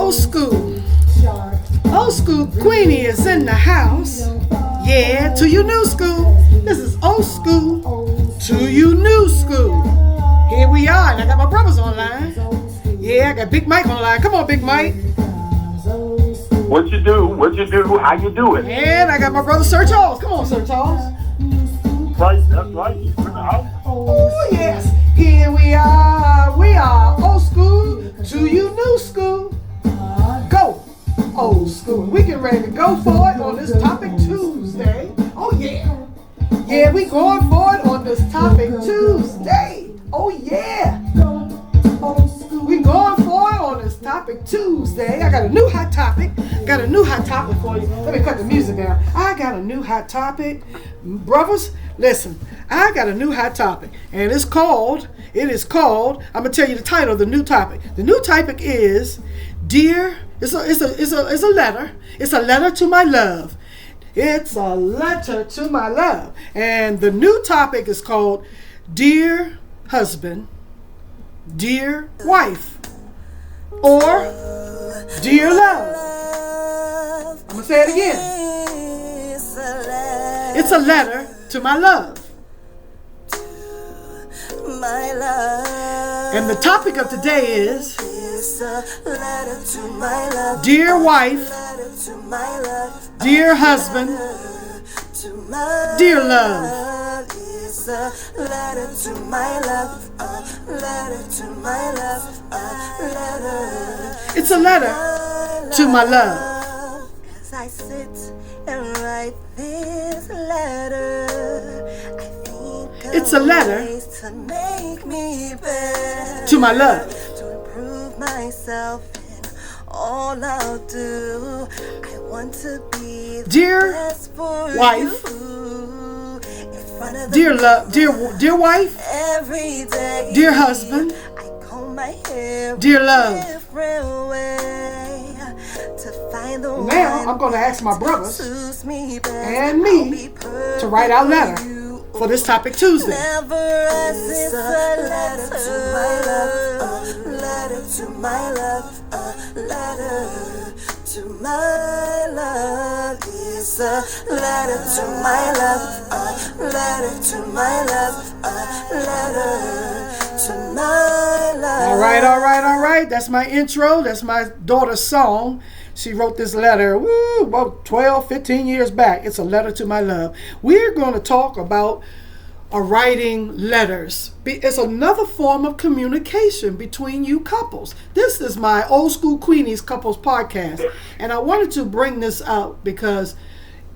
Old school. Old school Queenie is in the house. Yeah, to you new school. This is old school to you new school. Here we are, and I got my brothers online. Yeah, I got Big Mike online. Come on, Big Mike. What you do? How you do it? And I got my brother Sir Charles. Come on, Sir Charles. Right, that's right. You put it out. Oh, yes. Here we are. We are old school to you new school. Go, old school. We get ready to go for it on this Topic Tuesday. Oh, yeah. Yeah, we going for it on this Topic Tuesday. Oh, yeah. We going for it on this Topic Tuesday. I got a new hot topic. For you. Let me cut the music down. I got a new hot topic. Brothers, listen. I got a new hot topic. And it is called, I'm going to tell you the title of the new topic. The new topic is, Dear, it's a letter. It's a letter to my love. It's a letter to my love. And the new topic is called, Dear Husband, Dear Wife, or Dear Love. I'm going to say it again. It's a letter to my love. And the topic of today is Dear Wife, Dear Husband, Dear Love. Letter to my love, letter to my love, letter. It's a letter to my love. As I sit and write this letter, I think it's a letter to make me better, to my love, to improve myself in all I'll do. I want to be the dear best for wife. Dear love, dear wife, every day, dear husband, I comb my hair, dear love. Now I'm going to ask my brothers and me to write our letter for this Topic Tuesday. It's a letter to my love, letter to my love, letter to my love. It's a letter to my love, letter to my love, letter to my love. All right. That's my intro. That's my daughter's song. She wrote this letter, about 12, 15 years back. It's a letter to my love. We're going to talk about writing letters. It's another form of communication between you couples. This is my Old School Queenies Couples podcast. And I wanted to bring this out because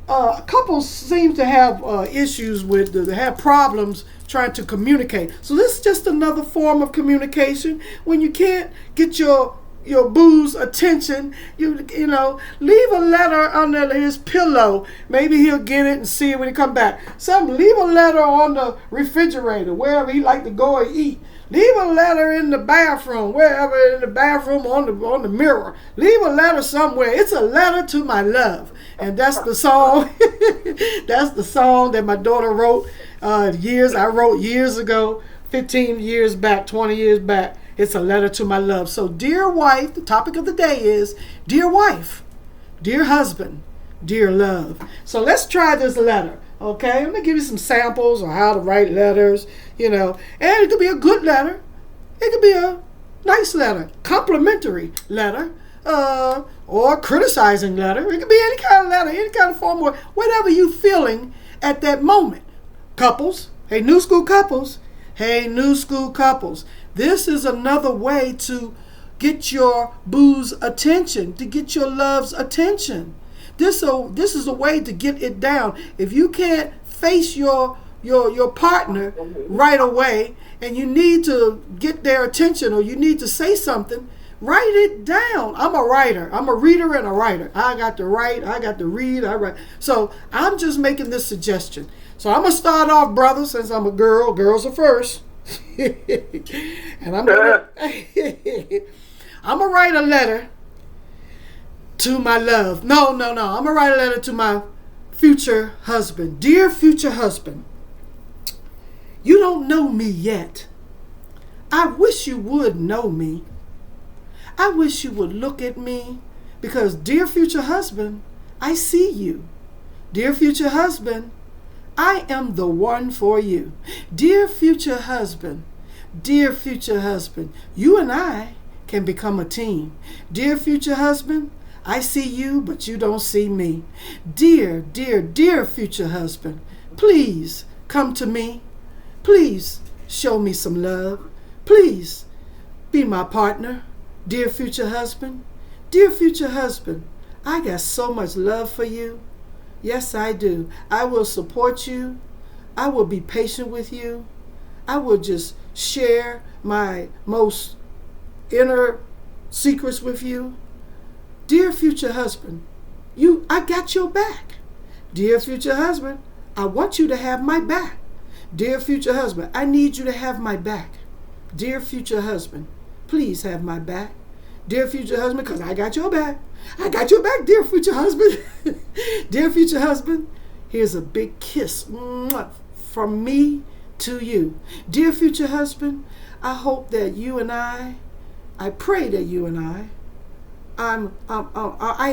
couples seem to have issues they have problems trying to communicate. So this is just another form of communication. When you can't get your boo's attention, you know, leave a letter under his pillow. Maybe he'll get it and see it when he come back. Leave a letter on the refrigerator, wherever he like to go and eat. Leave a letter in the bathroom, wherever in the bathroom, on the mirror. Leave a letter somewhere. It's a letter to my love. And that's the song. That's the song that my daughter wrote years ago, 15 years back, 20 years back. It's a letter to my love. So, dear wife, the topic of the day is, dear wife, dear husband, dear love. So let's try this letter, okay? I'm going to give you some samples on how to write letters, and it could be a good letter. It could be a nice letter, complimentary letter, or criticizing letter. It could be any kind of letter, any kind of form, or whatever you're feeling at that moment. Couples, hey, new school couples, this is another way to get your boo's attention, to get your love's attention. This is a way to get it down. If you can't face your partner right away and you need to get their attention or you need to say something, write it down. I'm a writer. I'm a reader and a writer. I got to write. I got to read. I write. So I'm just making this suggestion. So I'm going to start off, brother, since I'm a girl. Girls are first. And I'm gonna write a letter to my love. No. I'm gonna write a letter to my future husband. Dear future husband, you don't know me yet. I wish you would know me. I wish you would look at me because, dear future husband, I see you. Dear future husband, I am the one for you. Dear future husband, you and I can become a team. Dear future husband, I see you, but you don't see me. Dear future husband, please come to me. Please show me some love. Please be my partner. Dear future husband, I got so much love for you. Yes, I do. I will support you. I will be patient with you. I will just share my most inner secrets with you. Dear future husband, I got your back. Dear future husband, I want you to have my back. Dear future husband, I need you to have my back. Dear future husband, please have my back. Dear future husband, because I got your back. I got your back, dear future husband. Dear future husband, here's a big kiss from me to you. Dear future husband, I hope that you and I pray that you and I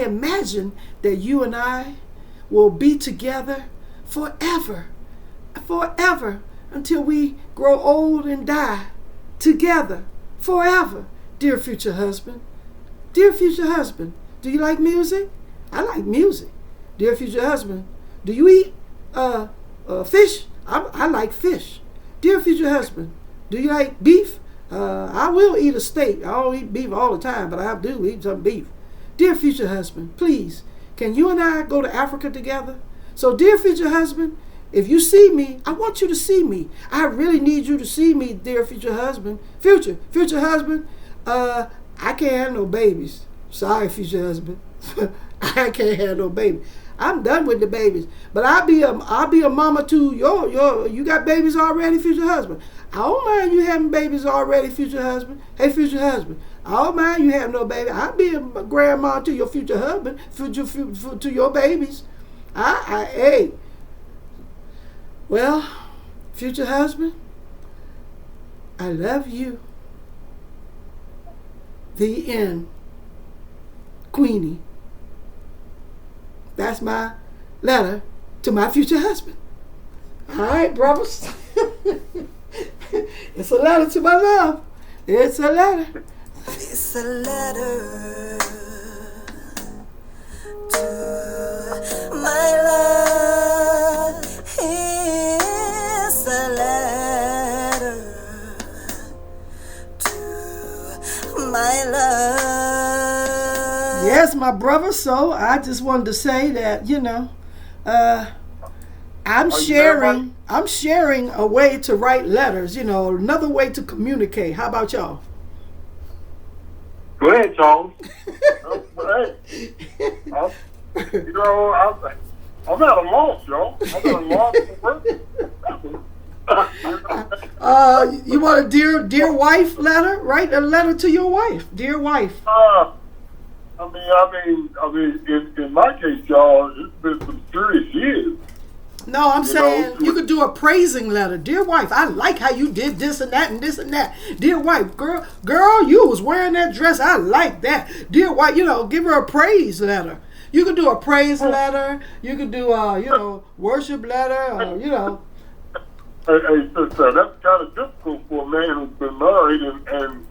imagine that you and I will be together forever, until we grow old and die together forever. Dear future husband, do you like music? I like music. Dear future husband, do you eat fish? I like fish. Dear future husband, do you like beef? I will eat a steak. I don't eat beef all the time, but I do eat some beef. Dear future husband, please, can you and I go to Africa together? So, dear future husband, if you see me, I want you to see me. I really need you to see me, dear future husband. Future husband, I can't have no babies. Sorry, future husband. I can't have no baby. I'm done with the babies. But I'll be a mama to you got babies already, future husband. I don't mind you having babies already, future husband. Hey, future husband, I don't mind you having no baby. I'll be a grandma to your future husband, to your babies. Hey. Well, future husband, I love you. The end. Queenie. That's my letter to my future husband. All right, brothers. It's a letter to my love. It's a letter. It's a letter to my love. It's a letter to my love. Yes, my brother. So I just wanted to say that, I'm sharing a way to write letters, another way to communicate. How about y'all? Go ahead, Charles. I'm at a loss, y'all. I'm at a loss for words. You want a dear wife letter? Write a letter to your wife, dear wife. I mean, in my case, y'all, it's been some serious years. No, I'm saying you could do a praising letter. Dear wife, I like how you did this and that and this and that. Dear wife, girl, you was wearing that dress. I like that. Dear wife, give her a praise letter. You could do a praise letter. You could do a, worship letter. Hey, sister, that's kind of difficult for a man who's been married and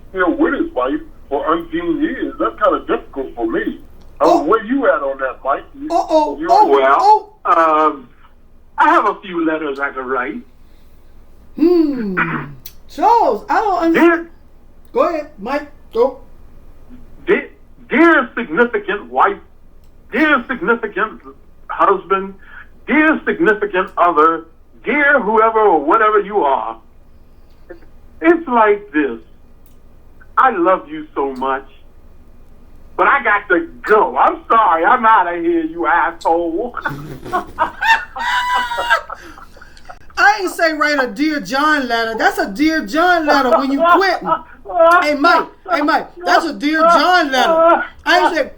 still with his wife for umpteen years. That's kind of difficult for me. Where you at on that, Mike? I have a few letters I could write. Charles, I don't understand. Go ahead, Mike. Go. Dear significant wife, dear significant husband, dear significant other, dear whoever or whatever you are. It's like this. I love you so much, but I got to go. I'm sorry. I'm out of here, you asshole. I ain't say write a Dear John letter. That's a Dear John letter when you quitting. Hey, Mike, that's a Dear John letter. I ain't say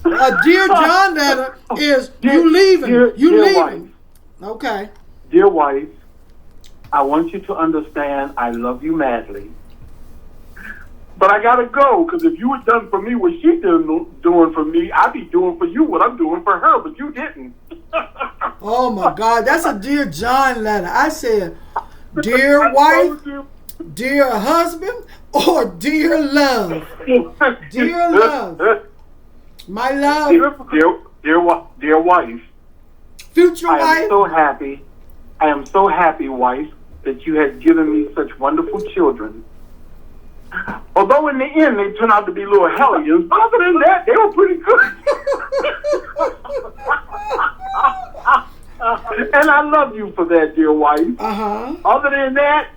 a Dear John letter is you leaving. You leaving. Wife. Okay. Dear wife, I want you to understand I love you madly. But I gotta go, because if you had done for me what she doing for me, I'd be doing for you what I'm doing for her, but you didn't. Oh my God, that's a Dear John letter. I said, dear wife, dear husband, or dear love. Dear love. My love. Dear wife. Future I wife. am so happy. I am so happy, wife, that you have given me such wonderful children. Although in the end they turned out to be little hellions, but other than that, they were pretty good. And I love you for that, dear wife. Other than that,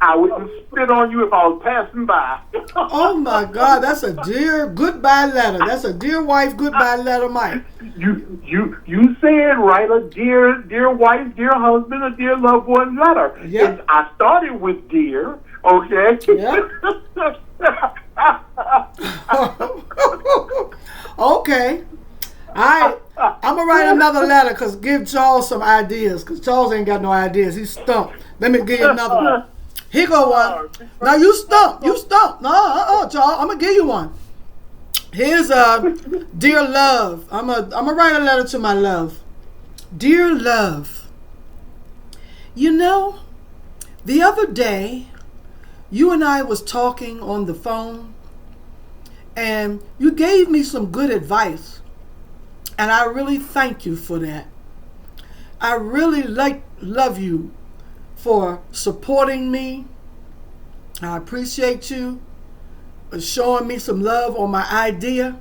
I wouldn't spit on you if I was passing by. Oh my God, that's a dear goodbye letter. That's a dear wife goodbye letter, Mike. You said right, a dear wife, dear husband, a dear loved one letter. Yep. I started with dear, okay? Yep. Okay. I'm going to write another letter because give Charles some ideas, because Charles ain't got no ideas. He's stumped. Let me give you another one. Here go one. Now you stumped. You stumped. No, Charles. I'm going to give you one. Here's dear love. I'm gonna write a letter to my love. Dear love, you know, the other day, you and I was talking on the phone, and you gave me some good advice, and I really thank you for that. I really love you for supporting me. I appreciate you for showing me some love on my idea.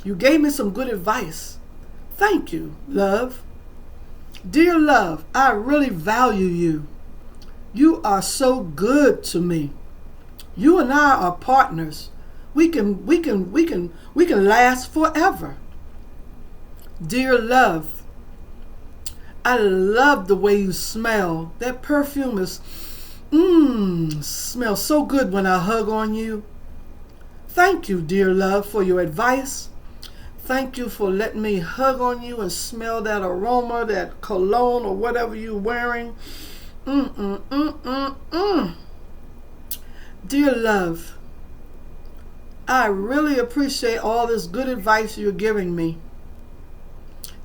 You gave me some good advice. Thank you, love. Dear love, I really value you. You are so good to me. You and I are partners. We can last forever. Dear love, I love the way you smell. That perfume smells so good when I hug on you. Thank you, dear love, for your advice. Thank you for letting me hug on you and smell that aroma, that cologne or whatever you're wearing. Dear love, I really appreciate all this good advice you're giving me.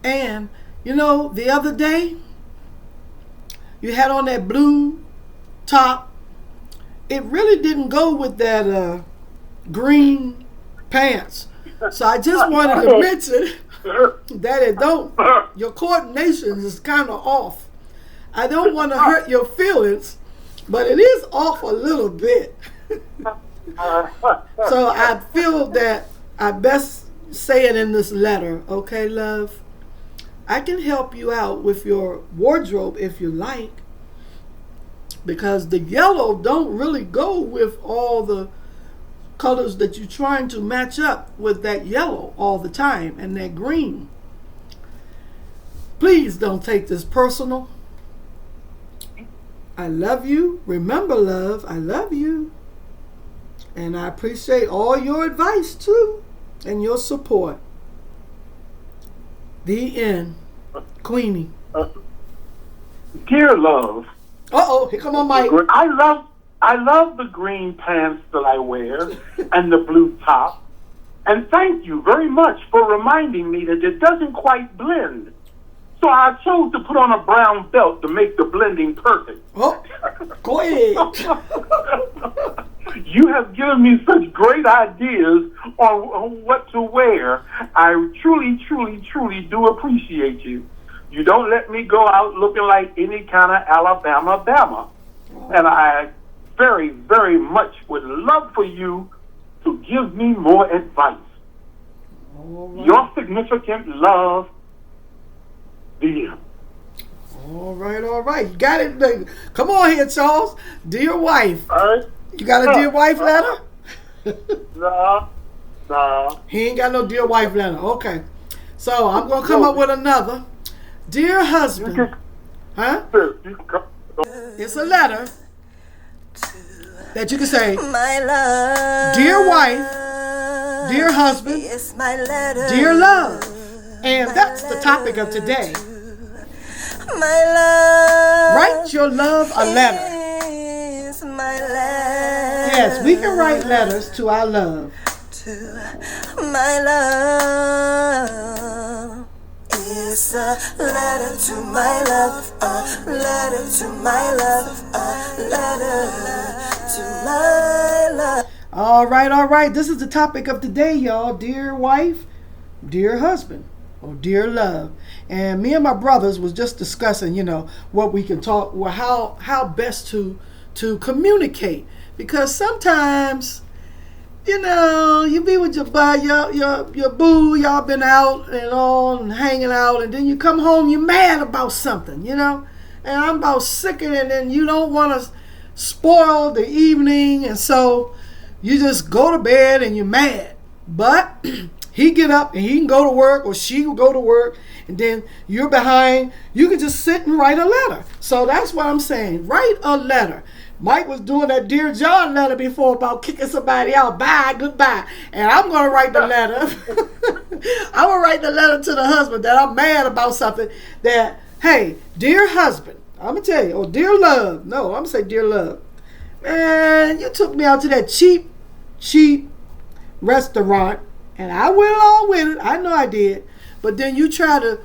And, you know, the other day, you had on that blue top. It really didn't go with that green pants. So I just wanted to mention that your coordination is kind of off. I don't want to hurt your feelings, but it is off a little bit. So I feel that I best say it in this letter, okay, love? I can help you out with your wardrobe if you like, because the yellow don't really go with all the colors that you're trying to match up with that yellow all the time and that green. Please don't take this personal. I love you. Remember, love, I love you. And I appreciate all your advice too and your support. The end. Queenie. Dear love. Here come on, Mike. I love the green pants that I wear and the blue top. And thank you very much for reminding me that it doesn't quite blend. So I chose to put on a brown belt to make the blending perfect. Oh, go ahead. You have given me such great ideas on what to wear. I truly, truly, truly do appreciate you. You don't let me go out looking like any kind of Alabama Bama. And I very, very much would love for you to give me more advice. Right. Your significant love, dear. All right. You got it, baby. Come on here, Charles. Dear wife. You got a dear wife letter? No. He ain't got no dear wife letter. Okay. So I'm going to come up with another. Dear husband. Huh? It's a letter that you can say, my love, dear wife, dear husband, it's my letter, dear love. And that's the topic of today. My love, write your love a letter. is my letter. Yes, we can write letters to our love. To my love. It's a letter to my love, a letter to my love, a letter to my love. All right. This is the topic of the day, y'all. Dear wife, dear husband, or dear love. And me and my brothers was just discussing, what we can talk, well, how best to communicate. Because sometimes, you be with your bud, your boo, y'all been out and all and hanging out, and then you come home, you're mad about something, and I'm about sick of it, and then you don't want to spoil the evening, and so you just go to bed and you're mad. But he get up and he can go to work, or she will go to work, and then you're behind. You can just sit and write a letter. So that's what I'm saying. Write a letter. Mike was doing that Dear John letter before about kicking somebody out. Bye, goodbye. And I'm going to write the letter. I'm going to write the letter to the husband that I'm mad about something. That, hey, dear husband, I'm going to tell you, or dear love. No, I'm going to say dear love. Man, you took me out to that cheap restaurant, and I went along with it. I know I did. But then you try to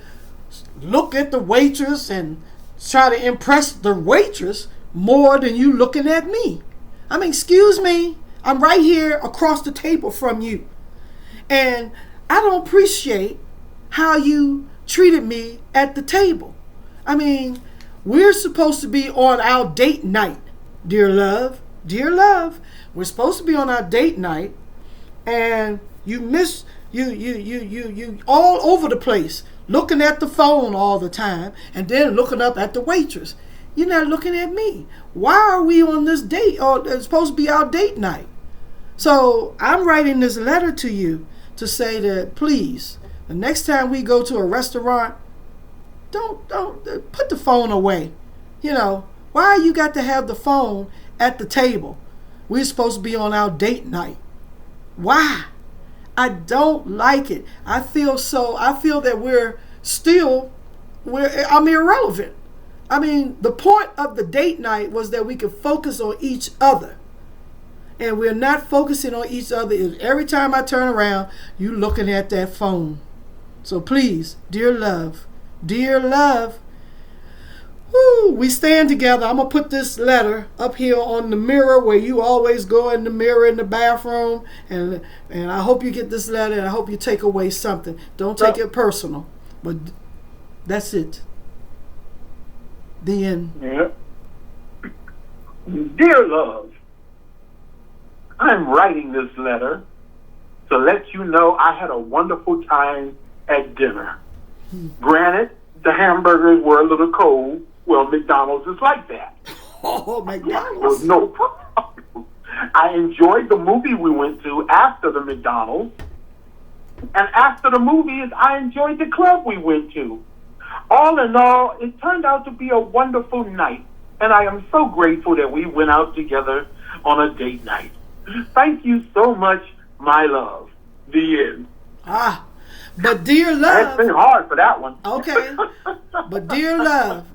look at the waitress and try to impress the waitress more than you looking at me. I mean, excuse me, I'm right here across the table from you. And I don't appreciate how you treated me at the table. I mean, we're supposed to be on our date night, dear love. Dear love, we're supposed to be on our date night, and you all over the place, looking at the phone all the time, and then looking up at the waitress. You're not looking at me. Why are we on this date? Or it's supposed to be our date night. So I'm writing this letter to you to say that, please, the next time we go to a restaurant, don't put the phone away. Why you got to have the phone at the table? We're supposed to be on our date night. Why? I don't like it. I feel that I'm irrelevant. I mean, the point of the date night was that we could focus on each other. And we're not focusing on each other. Every time I turn around, you looking at that phone. So please, dear love, we stand together. I'm going to put this letter up here on the mirror where you always go in the mirror in the bathroom. And I hope you get this letter, and I hope you take away something. Don't take it personal. But that's it. The end. Yeah. Dear love, I'm writing this letter to let you know I had a wonderful time at dinner. Granted, the hamburgers were a little cold. Well, McDonald's is like that. Oh, McDonald's. No problem. I enjoyed the movie we went to after the McDonald's. And after the movies, I enjoyed the club we went to. All in all, it turned out to be a wonderful night. And I am so grateful that we went out together on a date night. Thank you so much, my love. The end. But dear love. It's been hard for that one. Okay. But dear love.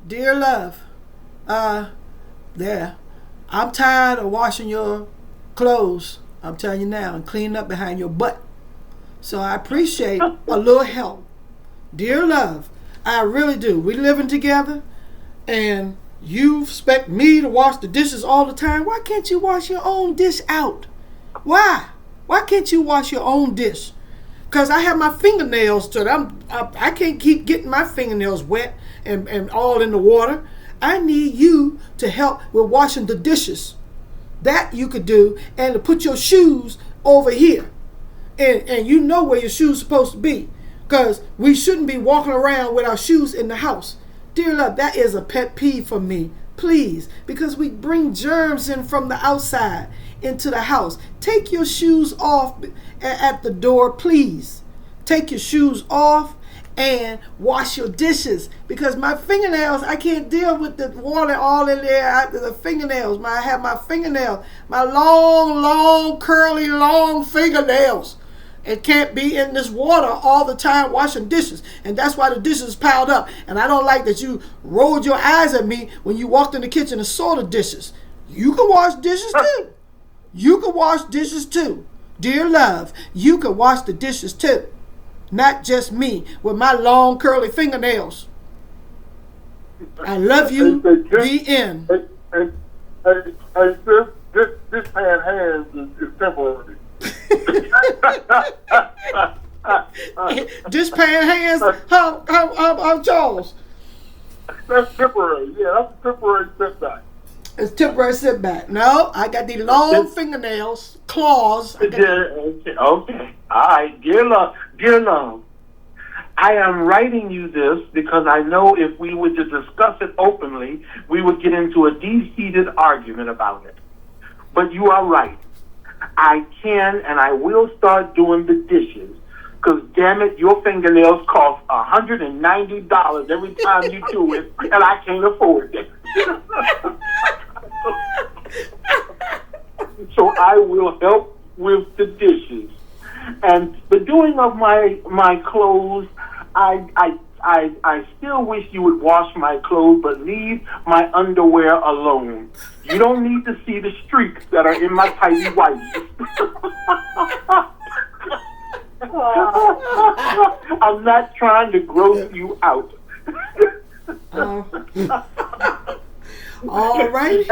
I'm tired of washing your clothes. I'm telling you now, and cleaning up behind your butt. So I appreciate a little help. Dear love, I really do. We living together, and you expect me to wash the dishes all the time. Why can't you wash your own dish out? Why? Why can't you wash your own dish? Because I have my fingernails to them. I can't keep getting my fingernails wet and all in the water. I need you to help with washing the dishes. That you could do, and to put your shoes over here. And you know where your shoes supposed to be. Because we shouldn't be walking around with our shoes in the house. Dear love, that is a pet peeve for me. Please. Because we bring germs in from the outside into the house. Take your shoes off at the door, please. Take your shoes off and wash your dishes. Because my fingernails, I can't deal with the water all in there after the fingernails. I have my fingernails, my long, curly, long fingernails. It can't be in this water all the time washing dishes. And that's why the dishes piled up. And I don't like that you rolled your eyes at me when you walked in the kitchen and saw the dishes. You can wash dishes too. You can wash dishes too. Dear love, you can wash the dishes too. Not just me with my long curly fingernails. I love you. The end. This man hands is temporary. This pan hands, how Charles? That's temporary. Yeah, that's a temporary setback. It's temporary setback. No, I got these long fingernails, claws. Okay. All right, dear love. I am writing you this because I know if we were to discuss it openly, we would get into a deep-seated argument about it. But you are right. I can and I will start doing the dishes. Because, damn it, your fingernails cost $190 every time you do it, and I can't afford it. So I will help with the dishes. And the doing of my clothes, I still wish you would wash my clothes, but leave my underwear alone. You don't need to see the streaks that are in my tidy whities. I'm not trying to gross you out. All right.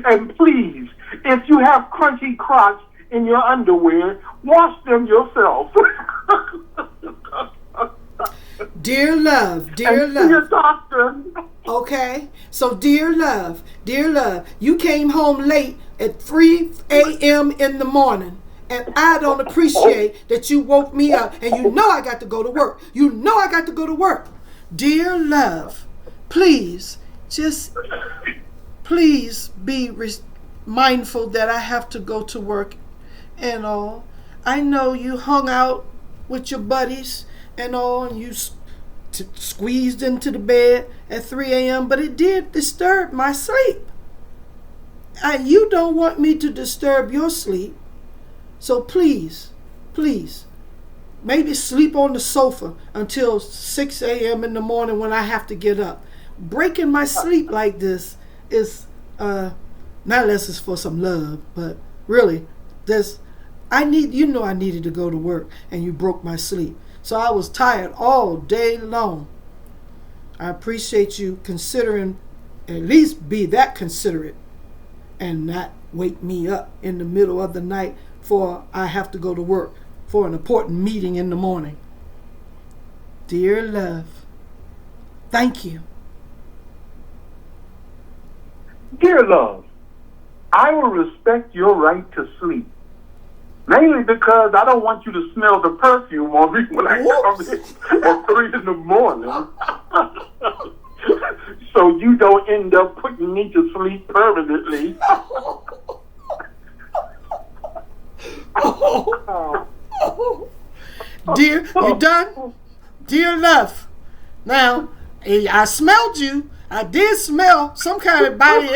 And please, if you have crunchy crotch in your underwear, wash them yourself. Dear love, and see your doctor. Okay, so dear love, you came home late at 3 a.m. in the morning. And I don't appreciate that you woke me up. And you know I got to go to work. Dear love, please be mindful that I have to go to work and all. I know you hung out with your buddies and all, and you squeezed into the bed at 3 a.m., but it did disturb my sleep. And you don't want me to disturb your sleep. So please, maybe sleep on the sofa until 6 a.m. in the morning when I have to get up. Breaking my sleep like this is, not unless it's for some love, but really, I needed to go to work and you broke my sleep. So I was tired all day long. I appreciate you considering, at least be that considerate and not wake me up in the middle of the night for I have to go to work for an important meeting in the morning. Dear love, thank you. Dear love, I will respect your right to sleep. Mainly because I don't want you to smell the perfume on me when I come in at 3 in the morning. So you don't end up putting me to sleep permanently. Dear, you done? Dear love, now I smelled you. I did smell some kind of body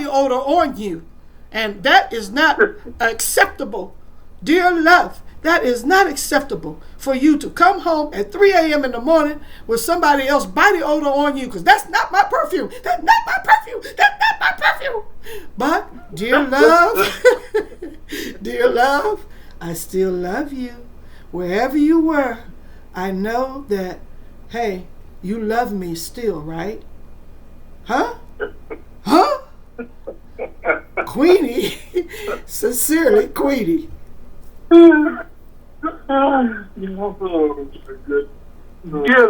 odor on you, and that is not acceptable. Dear love, that is not acceptable for you to come home at 3 a.m. in the morning with somebody else's body odor on you, because that's not my perfume. That's not my perfume. That's not my perfume. But, dear love, I still love you. Wherever you were, I know that, hey, you love me still, right? Huh? Queenie. Sincerely, Queenie. Dear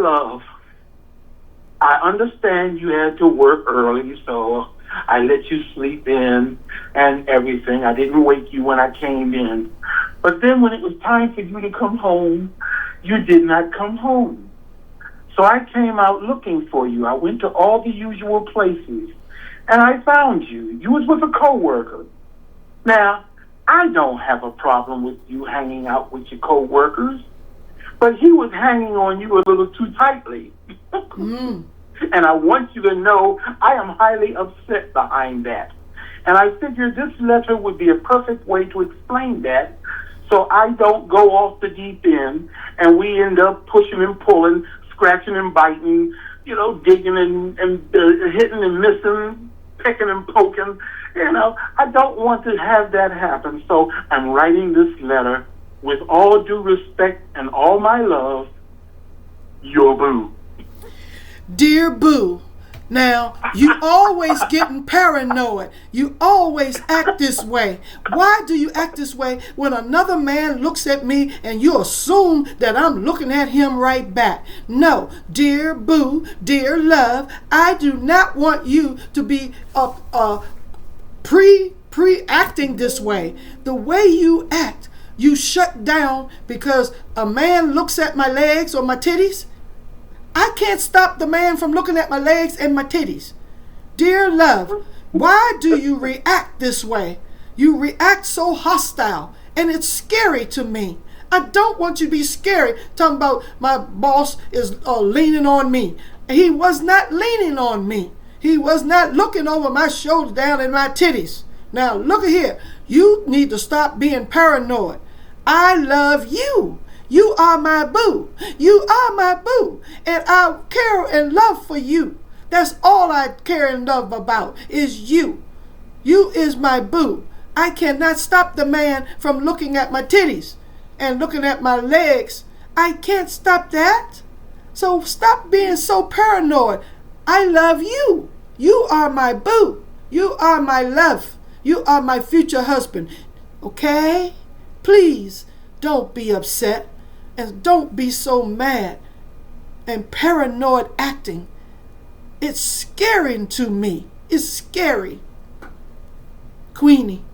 love, I understand you had to work early, so I let you sleep in and everything. I didn't wake you when I came in. But then when it was time for you to come home, you did not come home. So I came out looking for you. I went to all the usual places, and I found you. You was with a coworker. Now, I don't have a problem with you hanging out with your co-workers, but he was hanging on you a little too tightly. And I want you to know I am highly upset behind that. And I figured this letter would be a perfect way to explain that, so I don't go off the deep end and we end up pushing and pulling, scratching and biting, digging and hitting and missing, picking and poking, I don't want to have that happen. So I'm writing this letter with all due respect and all my love. Your boo. Dear Boo, now you always getting paranoid. You always act this way. Why do you act this way when another man looks at me and you assume that I'm looking at him right back? No, dear Boo, dear love, I do not want you to be pre-acting this way. The way you act, you shut down because a man looks at my legs or my titties. I can't stop the man from looking at my legs and my titties. Dear love, why do you react this way? You react so hostile, and it's scary to me. I don't want you to be scary talking about my boss is leaning on me. He was not leaning on me. He was not looking over my shoulder down at my titties. Now, look at here. You need to stop being paranoid. I love you. You are my boo. You are my boo. And I care and love for you. That's all I care and love about is you. You is my boo. I cannot stop the man from looking at my titties and looking at my legs. I can't stop that. So stop being so paranoid. I love you. You are my boo. You are my love. You are my future husband. Okay? Please don't be upset. And don't be so mad and paranoid acting. It's scary to me. It's scary. Queenie.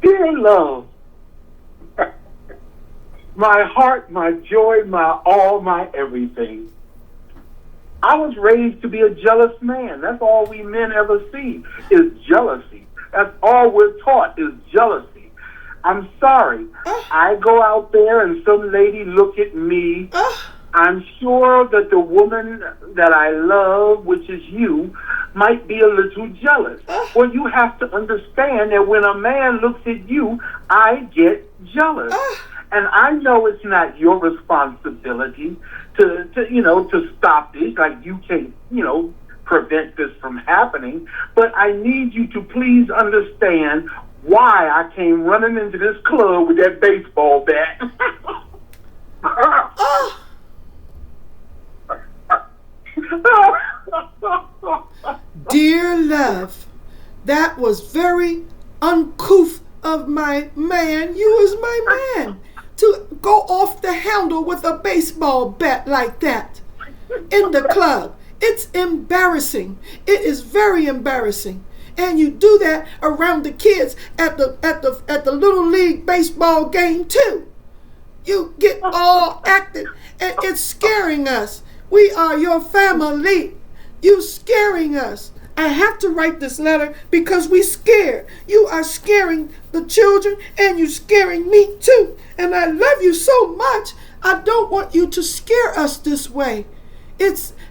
Dear love, my heart, my joy, my all, my everything. I was raised to be a jealous man. That's all we men ever see is jealousy. That's all we're taught is jealousy. I'm sorry. I go out there and some lady look at me. I'm sure that the woman that I love, which is you, might be a little jealous. Well, you have to understand that when a man looks at you, I get jealous. And I know it's not your responsibility to stop this. Like you can't, prevent this from happening. But I need you to please understand why I came running into this club with that baseball bat. Dear love, that was very uncouth of my man. You was my man to go off the handle with a baseball bat like that in the club. It's embarrassing. It is very embarrassing. And you do that around the kids at the little league baseball game too. You get all active and it's scaring us. We are your family. You scaring us. I have to write this letter because we scared. You are scaring the children and you scaring me too. And I love you so much. I don't want you to scare us this way.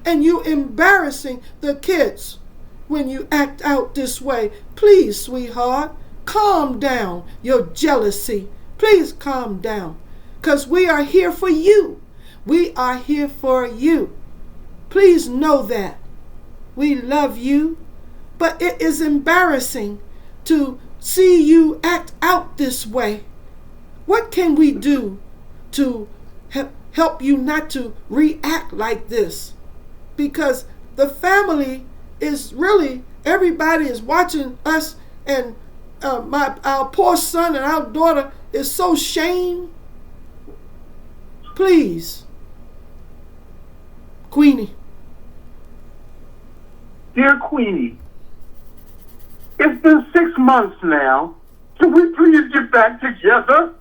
And you embarrassing the kids when you act out this way. Please, sweetheart, calm down your jealousy. Please calm down. Because we are here for you. We are here for you. Please know that. We love you. But it is embarrassing to see you act out this way. What can we do to help you not to react like this? Because the family is really, everybody is watching us, and our poor son and our daughter is so shamed. Please, Queenie. Dear Queenie, it's been 6 months now. Can we please get back together?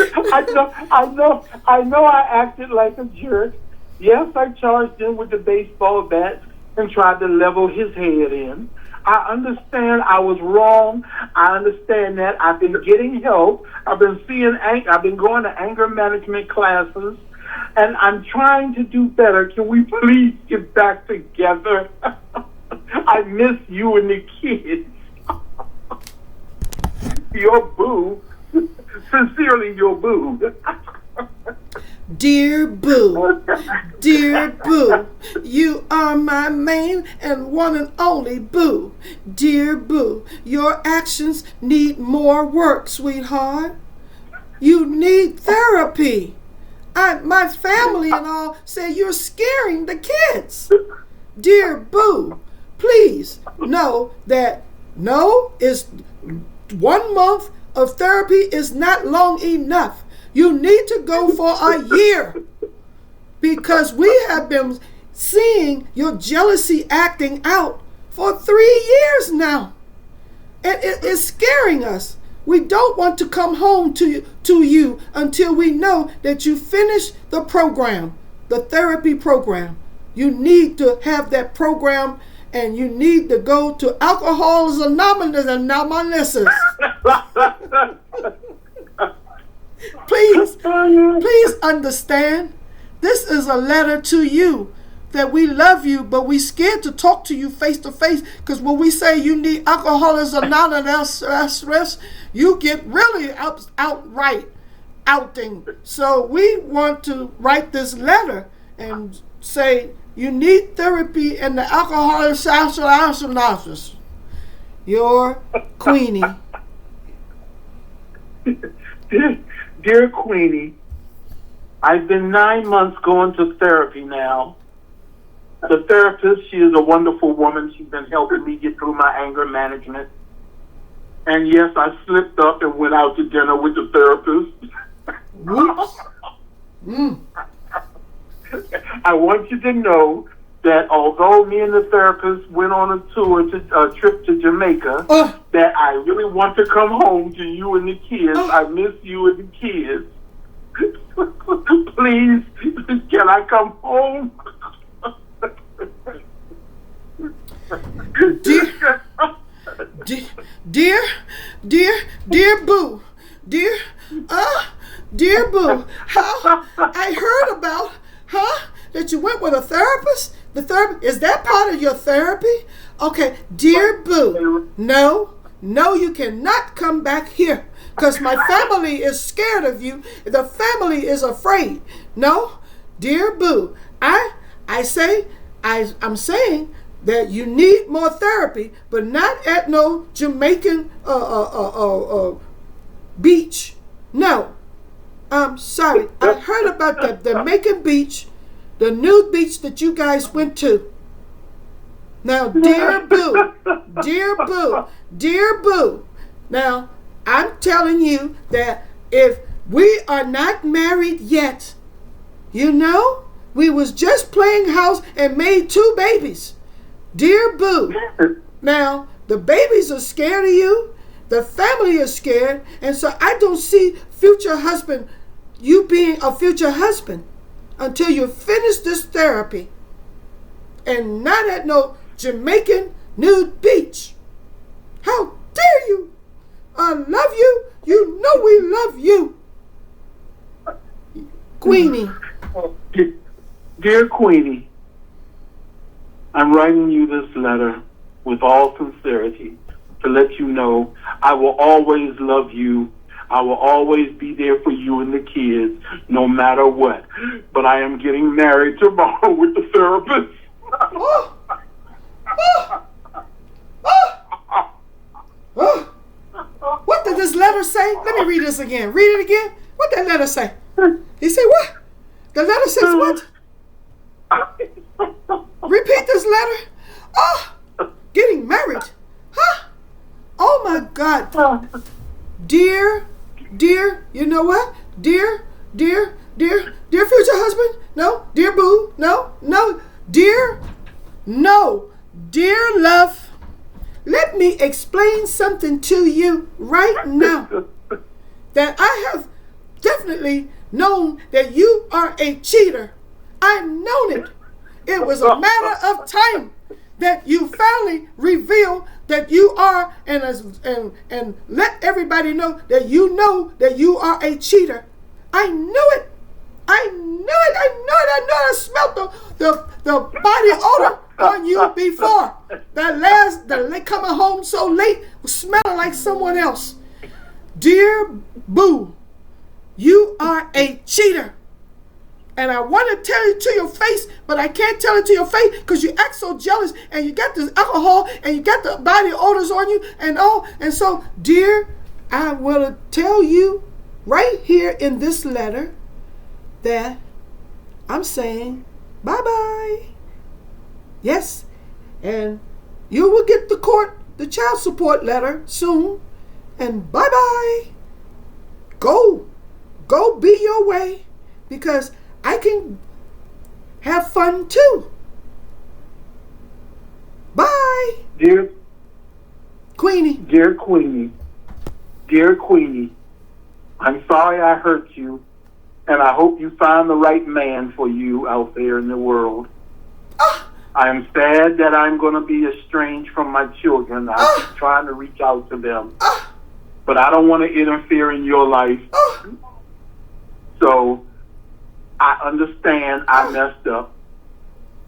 I know I acted like a jerk. Yes, I charged him with the baseball bat and tried to level his head in. I understand I was wrong. I understand that. I've been getting help. I've been going to anger management classes, and I'm trying to do better. Can we please get back together? I miss you and the kids. Your boo. Sincerely, your boo. Dear Boo, dear Boo, you are my main and one and only Boo. Dear Boo, your actions need more work, sweetheart. You need therapy. My family and all say you're scaring the kids. Dear Boo, please know that no is 1 month of therapy is not long enough. You need to go for a year because we have been seeing your jealousy acting out for 3 years now. And it is scaring us. We don't want to come home to you until we know that you finish the program, the therapy program. You need to have that program, and you need to go to Alcoholics Anonymous. Please understand. This is a letter to you that we love you, but we scared to talk to you face to face because when we say you need Alcoholics Anonymous, you get really outright outing. So we want to write this letter and say you need therapy in the Alcoholics Anonymous. Your Queenie. Dear Queenie, I've been 9 months going to therapy now. The therapist, she is a wonderful woman. She's been helping me get through my anger management. And yes, I slipped up and went out to dinner with the therapist. Whoops. I want you to know that although me and the therapist went on a trip to Jamaica, that I really want to come home to you and the kids. I miss you and the kids. Please, can I come home? Dear Boo, dear Boo, how I heard about, that you went with a therapist? The therapist, is that part of your therapy? Okay, dear Boo, no, you cannot come back here because my family is scared of you. The family is afraid. No, dear Boo, I'm saying that you need more therapy, but not at no Jamaican beach. No, I'm sorry. I heard about the Jamaican beach, the nude beach that you guys went to. Now, dear Boo, dear Boo. Now, I'm telling you that if we are not married yet, you know, we was just playing house and made 2 babies. Dear Boo, now the babies are scared of you, the family is scared, and so I don't see you being a future husband until you finish this therapy and not at no Jamaican nude beach. How dare you? I love you. You know we love you. Queenie. Dear Queenie, I'm writing you this letter with all sincerity to let you know I will always love you. I will always be there for you and the kids, no matter what. But I am getting married tomorrow with the therapist. What did this letter say? Let me read this again. Read it again. What did that letter say? He said what? The letter says what? Repeat this letter. Getting married. Oh my God. Dear, you know what? Dear future husband? No. Dear Boo? No. Dear love. Let me explain something to you right now. That I have definitely known that you are a cheater. I've known it. It was a matter of time that you finally reveal that you are and let everybody know that you are a cheater. I knew it. I know it. I smelled the body odor on you before. The coming home so late was smelling like someone else. Dear Boo, you are a cheater. And I want to tell it to your face, but I can't tell it to your face because you act so jealous and you got this alcohol and you got the body odors on you and all. And so, dear, I will tell you right here in this letter that I'm saying bye-bye. Yes. And you will get the child support letter soon. And bye-bye. Go be your way because I can have fun too. Bye. Dear Queenie. Dear Queenie, I'm sorry I hurt you, and I hope you find the right man for you out there in the world. I am sad that I'm going to be estranged from my children. I keep trying to reach out to them, but I don't want to interfere in your life. So I understand I messed up,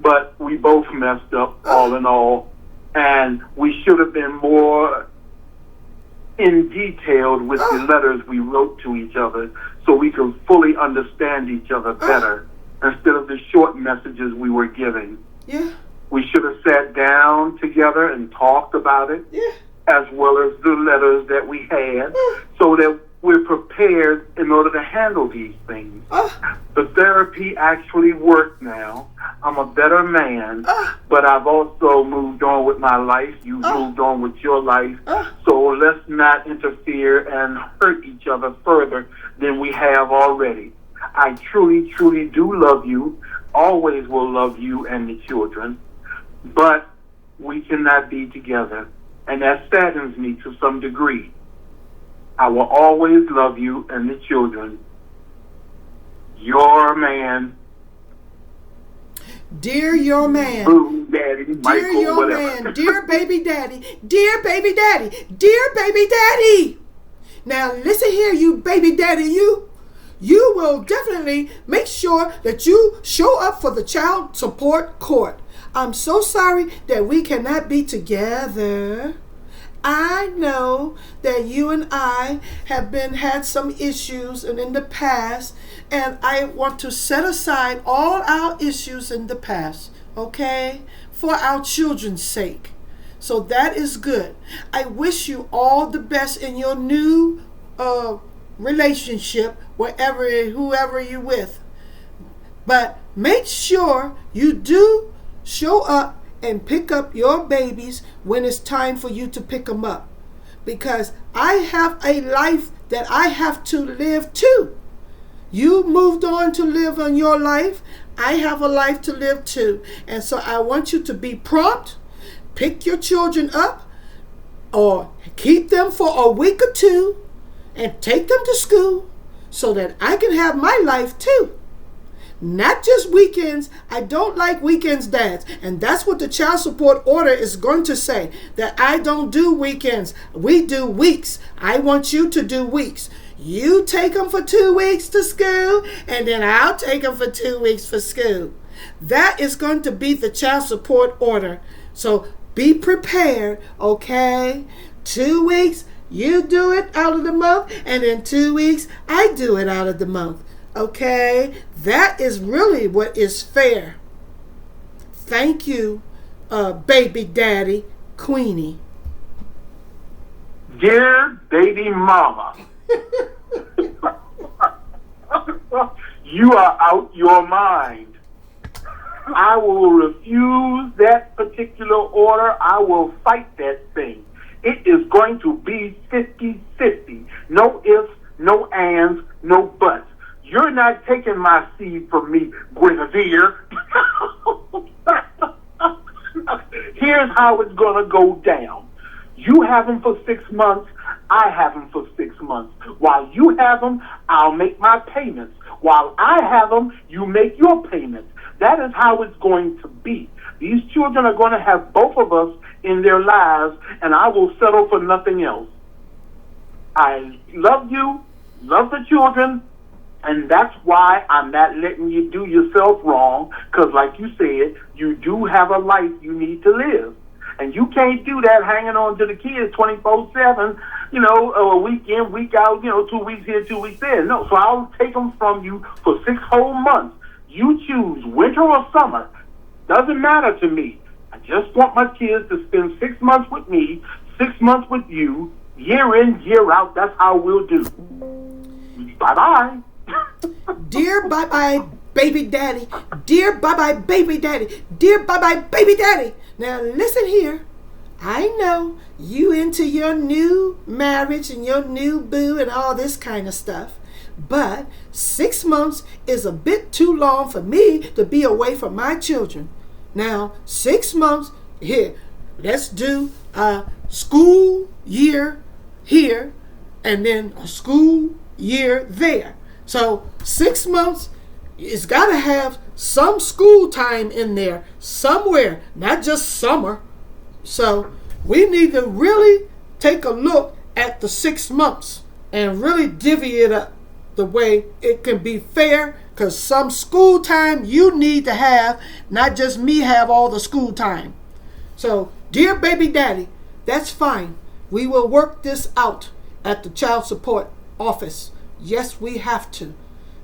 but we both messed up all in all, and we should have been more in detail with the letters we wrote to each other so we could fully understand each other better instead of the short messages we were giving. Yeah. We should have sat down together and talked about it, as well as the letters that we had, so that we're prepared in order to handle these things. The therapy actually worked now. I'm a better man, but I've also moved on with my life. You've moved on with your life. So let's not interfere and hurt each other further than we have already. I truly, truly do love you, always will love you and the children, but we cannot be together, and that saddens me to some degree. I will always love you and the children. Your man. Dear your man. Boo, Daddy, Michael, dear your whatever. man. Dear baby daddy. Dear baby daddy. Dear baby daddy. Now listen here, you baby daddy, you. You will definitely make sure that you show up for the child support court. I'm so sorry that we cannot be together. I know that you and I have had some issues in the past, and I want to set aside all our issues in the past, okay, for our children's sake. So that is good. I wish you all the best in your new relationship, whoever you're with. But make sure you do show up and pick up your babies when it's time for you to pick them up. Because I have a life that I have to live too. You moved on to live on your life. I have a life to live too. And so I want you to be prompt. Pick your children up or keep them for a week or two and take them to school so that I can have my life too. Not just weekends. I don't like weekends, dads. And that's what the child support order is going to say. That I don't do weekends. We do weeks. I want you to do weeks. You take them for 2 weeks to school, and then I'll take them for 2 weeks for school. That is going to be the child support order. So be prepared, okay? 2 weeks, you do it out of the month, and in 2 weeks, I do it out of the month. Okay, that is really what is fair. Thank you, baby daddy, Queenie. Dear baby mama, you are out your mind. I will refuse that particular order. I will fight that thing. It is going to be 50-50. No ifs, no ands, no buts. You're not taking my seed from me, Guinevere. Here's how it's going to go down. You have them for 6 months. I have them for 6 months. While you have them, I'll make my payments. While I have them, you make your payments. That is how it's going to be. These children are going to have both of us in their lives, and I will settle for nothing else. I love you, love the children, and that's why I'm not letting you do yourself wrong, because like you said, you do have a life you need to live. And you can't do that hanging on to the kids 24/7, a week in, week out, 2 weeks here, 2 weeks there. No, so I'll take them from you for 6 whole months. You choose winter or summer. Doesn't matter to me. I just want my kids to spend 6 months with me, 6 months with you, year in, year out. That's how we'll do. Bye-bye. Dear bye-bye, baby daddy. Dear bye-bye, baby daddy. Dear bye-bye, baby daddy. Now listen here. I know you into your new marriage and your new boo and all this kind of stuff. But 6 months is a bit too long for me to be away from my children. Now, 6 months, here, let's do a school year here and then a school year there. So 6 months, it's got to have some school time in there somewhere, not just summer. So we need to really take a look at the 6 months and really divvy it up the way it can be fair, because some school time you need to have, not just me have all the school time. So, dear baby daddy, that's fine. We will work this out at the child support office. Yes, we have to,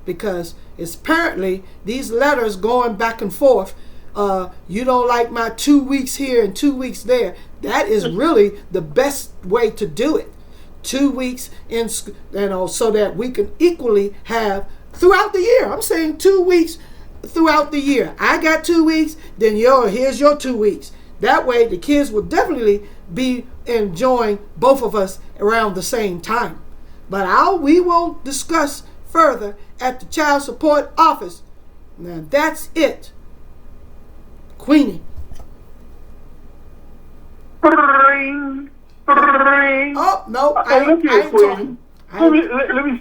because it's apparently these letters going back and forth. You don't like my 2 weeks here and 2 weeks there. That is really the best way to do it. 2 weeks in, so that we can equally have throughout the year. I'm saying 2 weeks throughout the year. I got 2 weeks, then here's your 2 weeks. That way the kids will definitely be enjoying both of us around the same time. But we will discuss further at the child support office. Now that's it. Queenie. Oh, no, I ain't talking. Let me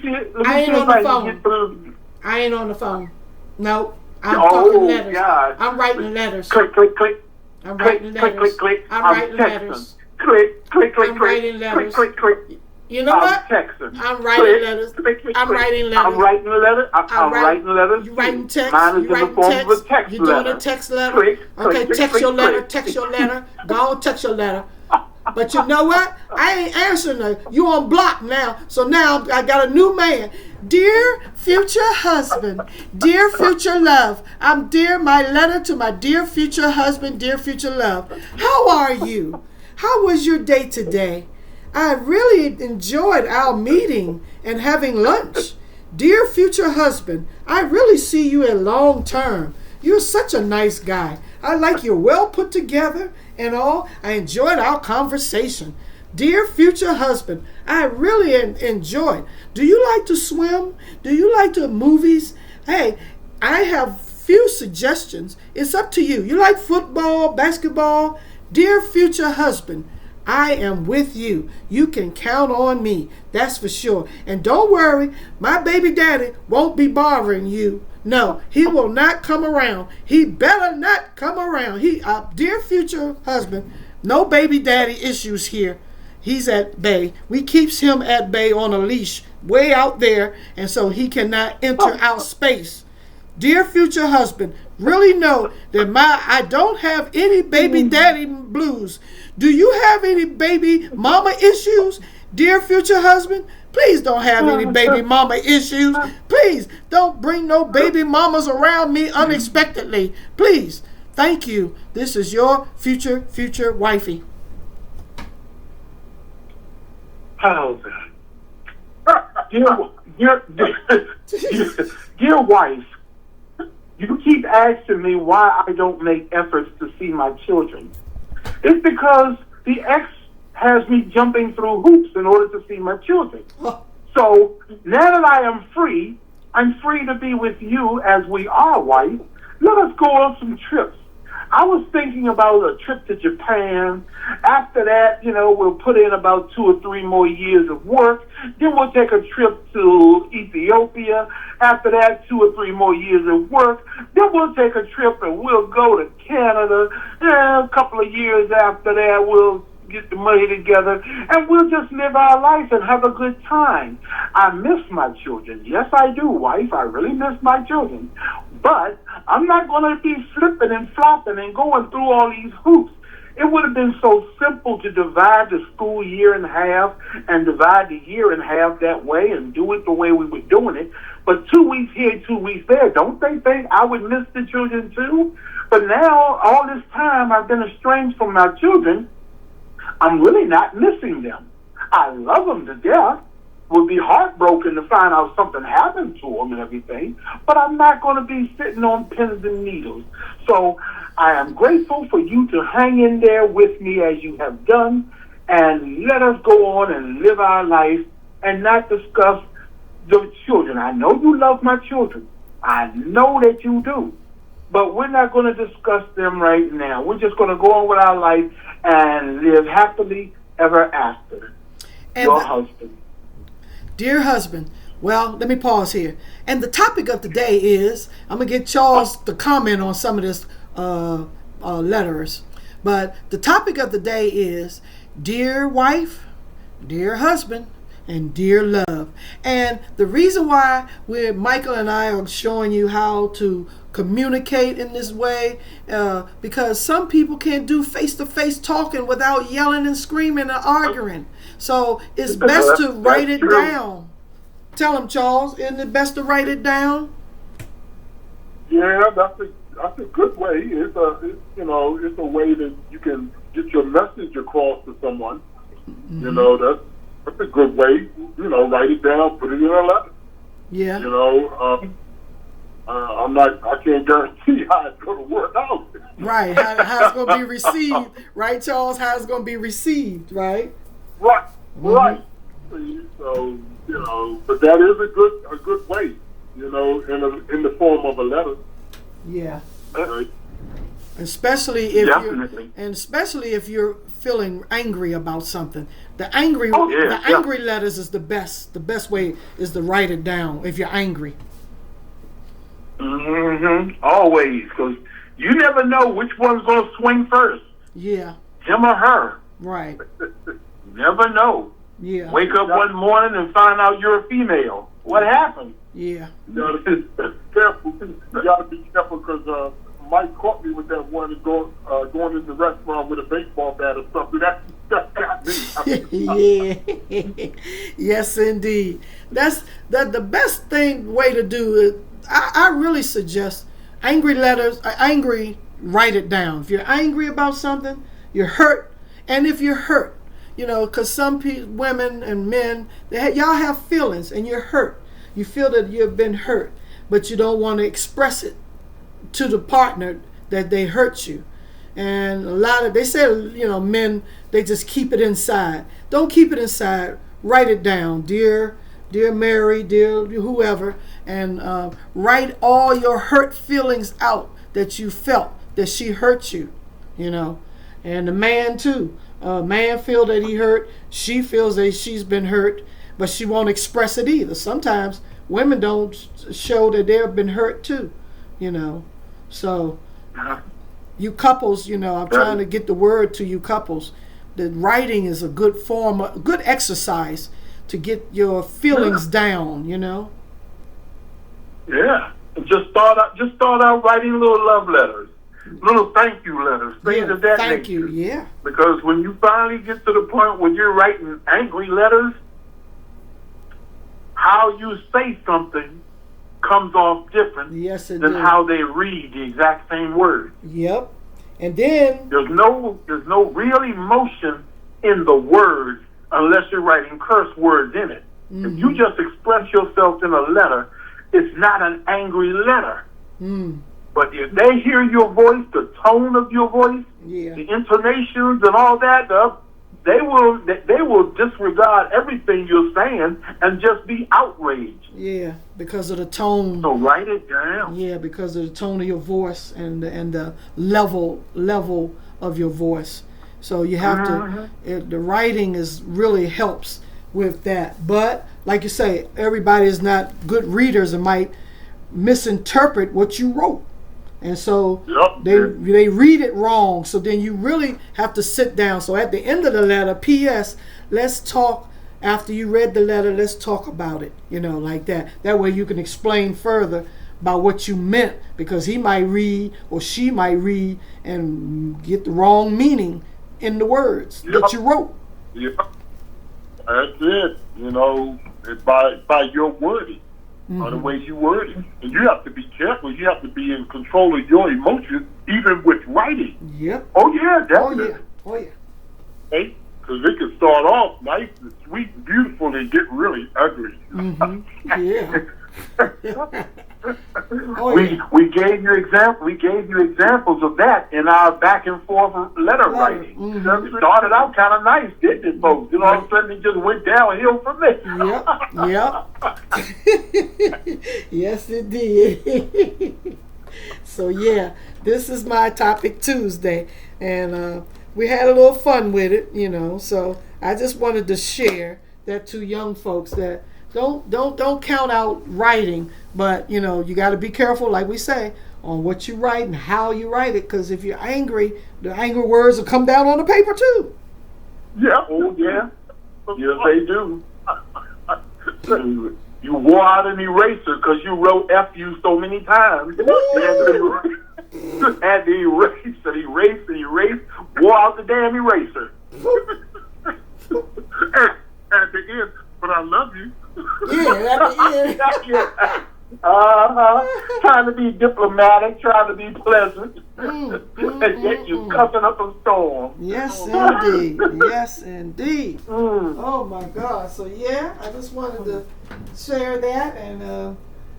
see it. Let me see if I can get through. I ain't on the phone. No, I'm talking letters. God. I'm writing letters. Click, click, click. I'm writing letters. Click, click, click. I'm writing letters. Click, click, click, I'm writing letters. Click, click, click. You know what? Texting. I'm writing letters. I'm writing letters. I'm writing letters. I'm writing letters. You writing text? Mine is in the form of a text You doing a text letter? Okay, text your letter. Text your letter. Go on, text your letter. But you know what? I ain't answering her. You on block now. So now I got a new man. Dear future husband, dear future love, my letter to my dear future husband, dear future love. How are you? How was your day today? I really enjoyed our meeting and having lunch. Dear future husband, I really see you in long term. You're such a nice guy. I like you're well put together and all. I enjoyed our conversation. Dear future husband, I really enjoyed. Do you like to swim? Do you like to movies? Hey, I have few suggestions. It's up to you. You like football, basketball? Dear future husband, I am with you. You can count on me. That's for sure. And don't worry, my baby daddy won't be bothering you. No, he will not come around. He better not come around. Dear future husband, no baby daddy issues here. He's at bay. We keeps him at bay on a leash way out there, and so he cannot enter our space. Dear future husband, really know that I don't have any baby daddy blues. Do you have any baby mama issues? Dear future husband, please don't have any baby mama issues. Please don't bring no baby mamas around me unexpectedly. Please. Thank you. This is your future wifey. How's that? Dear wife, you keep asking me why I don't make efforts to see my children. It's because the ex has me jumping through hoops in order to see my children. So now that I am free, I'm free to be with you as we are, wife. Let us go on some trips. I was thinking about a trip to Japan. After that, we'll put in about 2 or 3 more years of work. Then we'll take a trip to Ethiopia. After that, 2 or 3 more years of work. Then we'll take a trip and we'll go to Canada. And a couple of years after that, we'll get the money together and we'll just live our life and have a good time. I miss my children. Yes, I do, wife. I really miss my children. But I'm not going to be flipping and flopping and going through all these hoops. It would have been so simple to divide the school year in half and divide the year in half that way and do it the way we were doing it. But 2 weeks here, 2 weeks there, don't they think I would miss the children too? But now, all this time I've been estranged from my children, I'm really not missing them. I love them to death. Would be heartbroken to find out something happened to them and everything, but I'm not going to be sitting on pins and needles. So I am grateful for you to hang in there with me as you have done, and let us go on and live our life and not discuss the children. I know you love my children. I know that you do. But we're not going to discuss them right now. We're just going to go on with our life and live happily ever after. And your husband. Dear husband, well, let me pause here. And the topic of the day is, I'm going to get Charles to comment on some of this letters. But the topic of the day is, dear wife, dear husband, and dear love. And the reason why Michael and I are showing you how to communicate in this way, because some people can't do face-to-face talking without yelling and screaming and arguing. So it's best to write it down. Tell him, Charles, isn't it best to write it down? Yeah, that's a good way. It's a way that you can get your message across to someone. Mm-hmm. You know, that's a good way. You know, write it down, put it in a letter. Yeah. You know, I can't guarantee how it's going to work out. Right, how it's going to be received, right, Charles? How it's going to be received, right? Right, Mm-hmm. right. So, you know, but that is a good way, you know, in the form of a letter. Yeah. Right. Especially if Definitely. if you're feeling angry about something. The angry letters is the best. The best way is to write it down if you're angry. Mm-hmm. Always, because you never know which one's going to swing first. Yeah. Him or her. Right. Never know. Yeah. Wake up one morning and find out you're a female. What happened? Yeah. You gotta be careful. You gotta be careful because Mike caught me with that one and going in the restaurant with a baseball bat or something. That got me. Yeah. Yes, indeed. That's the best way to do it. I really suggest angry letters. Write it down. If you're angry about something, you're hurt, and if you're hurt, you know, because some women and men, y'all have feelings, and you're hurt. You feel that you've been hurt, but you don't want to express it to the partner that they hurt you. And they say, you know, men, they just keep it inside. Don't keep it inside. Write it down, dear Mary, dear whoever, and write all your hurt feelings out that you felt that she hurt you, you know. And the man too. Man feel that he hurt. She feels that she's been hurt, but she won't express it either. Sometimes women don't show that they've been hurt too, you know. So you couples, you know, I'm trying to get the word to you couples that writing is a good form, a good exercise to get your feelings down, you know. Yeah. Just start out writing little love letters, little thank you letters, things of that thank nature. you, yeah. Because when you finally get to the point where you're writing angry letters, how you say something comes off different than how they read the exact same word. Yep. And then there's no real emotion in the words unless you're writing curse words in it. Mm-hmm. If you just express yourself in a letter, it's not an angry letter. But if they hear your voice, the tone of your voice, the intonations and all that, they will disregard everything you're saying and just be outraged. Yeah, because of the tone. So write it down. Yeah, because of the tone of your voice and the level of your voice. So you have to. The writing really helps with that. But like you say, everybody is not good readers and might misinterpret what you wrote. And so they read it wrong. So then you really have to sit down. So at the end of the letter, P.S., let's talk. After you read the letter, let's talk about it. You know, like that. That way you can explain further about what you meant, because he might read or she might read and get the wrong meaning in the words that you wrote. Yeah, that's it. You know, by your wording, or the way you word it, and you have to be careful. You have to be in control of your emotions, even with writing. Yep. Oh yeah, definitely. Oh yeah. Hey, because it can start off nice and sweet and beautiful, and get really ugly. Yeah. We gave you examples of that in our back and forth letter writing. It started out kind of nice, didn't it, folks? And all of a sudden it just went downhill from there. Yep. Yes, it did. So yeah, this is my topic Tuesday, and we had a little fun with it, you know. So I just wanted to share that to young folks, that don't count out writing, but you know, you got to be careful, like we say, on what you write and how you write it, because if you're angry, the angry words will come down on the paper too. Yeah. Oh yeah. Yes, they do. You wore out an eraser because you wrote "F-U" so many times. You had to erase and erase and erase. Wore out the damn eraser. At the end, but I love you. Yeah, at the end. Trying to be diplomatic, trying to be pleasant, and yet you cussing up a storm. Yes, indeed. Yes, indeed. Oh my God. So yeah, I just wanted to share that, and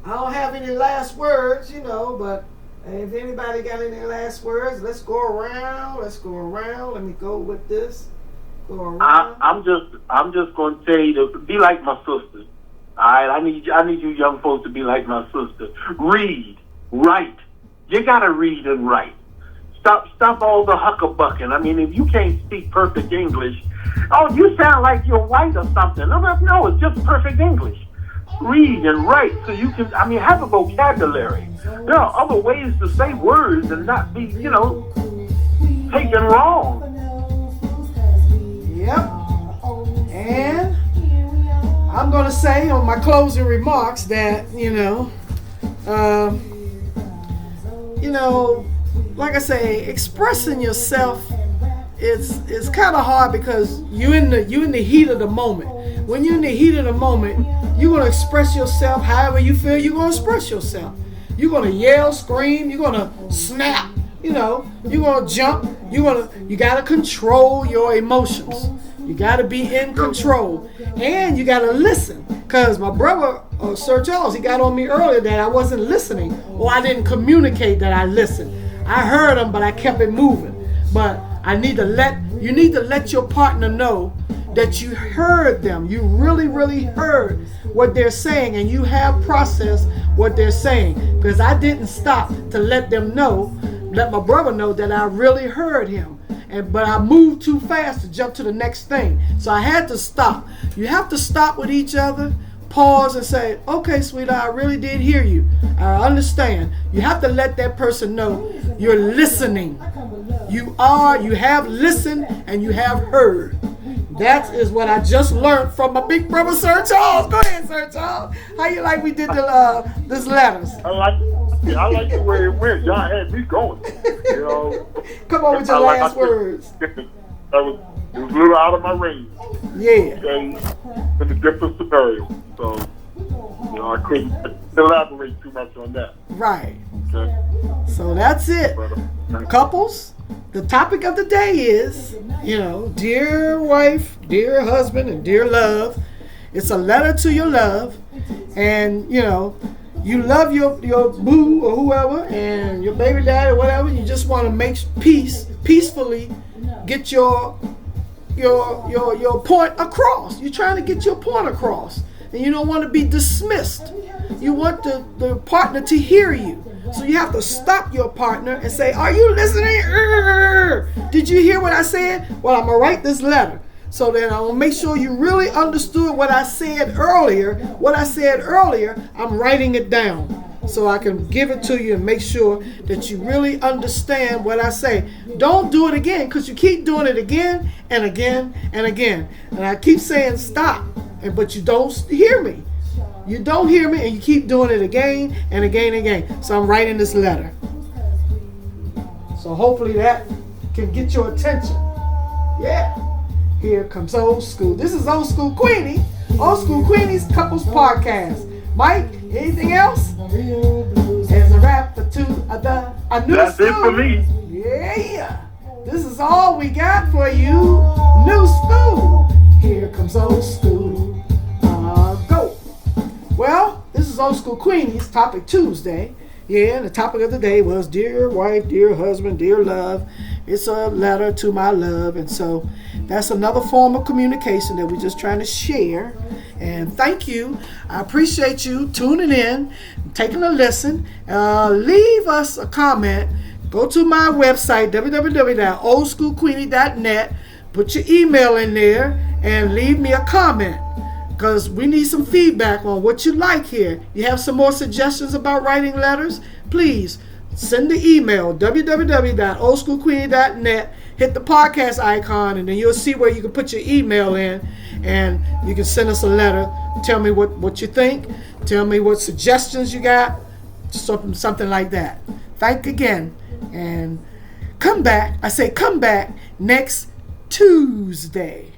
I don't have any last words, you know, but if anybody got any last words, let's go around. Let me go with this. Go around. I'm just going to tell you to be like my sister. All right, I need you young folks to be like my sister. Read, write. You gotta read and write. Stop all the huckabucking. I mean, if you can't speak perfect English, oh, you sound like you're white or something. No, it's just perfect English. Read and write so you can. I mean, have a vocabulary. There are other ways to say words and not be, you know, taken wrong. Yep. And I'm going to say on my closing remarks that, like I say, expressing yourself is kind of hard, because you in the heat of the moment. When you're in the heat of the moment, you're going to express yourself however you feel you're going to express yourself. You're going to yell, scream, you're going to snap, you're going to jump, you got to control your emotions. You got to be in control, and you got to listen. Because my brother, Sir Charles, he got on me earlier that I wasn't listening, or I didn't communicate that I listened. I heard him, but I kept it moving. But you need to let your partner know that you heard them. You really, really heard what they're saying, and you have processed what they're saying. Because I didn't stop to let my brother know that I really heard him. But I moved too fast to jump to the next thing. So I had to stop. You have to stop with each other, pause and say, okay, sweetheart, I really did hear you. I understand. You have to let that person know you're listening. You have listened and you have heard. That is what I just learned from my big brother, Sir Charles. Go ahead, Sir Charles. How you like we did this letters? I like the way it went. Y'all had me going. Come on with your last words. It was a little out of my range. Yeah. Okay. In a different scenario. So, I couldn't elaborate too much on that. Right. Okay. So that's it. Couples, the topic of the day is, dear wife, dear husband, and dear love. It's a letter to your love. And, you love your boo or whoever, and your baby daddy or whatever. You just want to make peacefully get your point across. You're trying to get your point across, and you don't want to be dismissed. You want the partner to hear you. So you have to stop your partner and say, are you listening? Did you hear what I said? Well, I'm going to write this letter. So then I'll make sure you really understood what I said earlier. What I said earlier, I'm writing it down so I can give it to you and make sure that you really understand what I say. Don't do it again, because you keep doing it again and again and again. And I keep saying stop, but you don't hear me. You don't hear me, and you keep doing it again and again and again. So I'm writing this letter. So hopefully that can get your attention. Yeah. Here comes Old School. This is Old School Queenie. Old School Queenie's Couples Podcast. Mike, anything else? There's a rapper to a new That's school. it for me. Yeah. This is all we got for you. New school. Here comes Old School. Go. Well, this is Old School Queenie's Topic Tuesday. Yeah, and the topic of the day was dear wife, dear husband, dear love. It's a letter to my love. And so that's another form of communication that we're just trying to share. And thank you. I appreciate you tuning in, taking a listen. Leave us a comment. Go to my website, www.oldschoolqueenie.net. Put your email in there and leave me a comment, because we need some feedback on what you like here. You have some more suggestions about writing letters? Please send the email, www.oldschoolqueenie.net. Hit the podcast icon, and then you'll see where you can put your email in, and you can send us a letter. Tell me what you think. Tell me what suggestions you got. Something like that. Thank again. And come back. I say come back next Tuesday.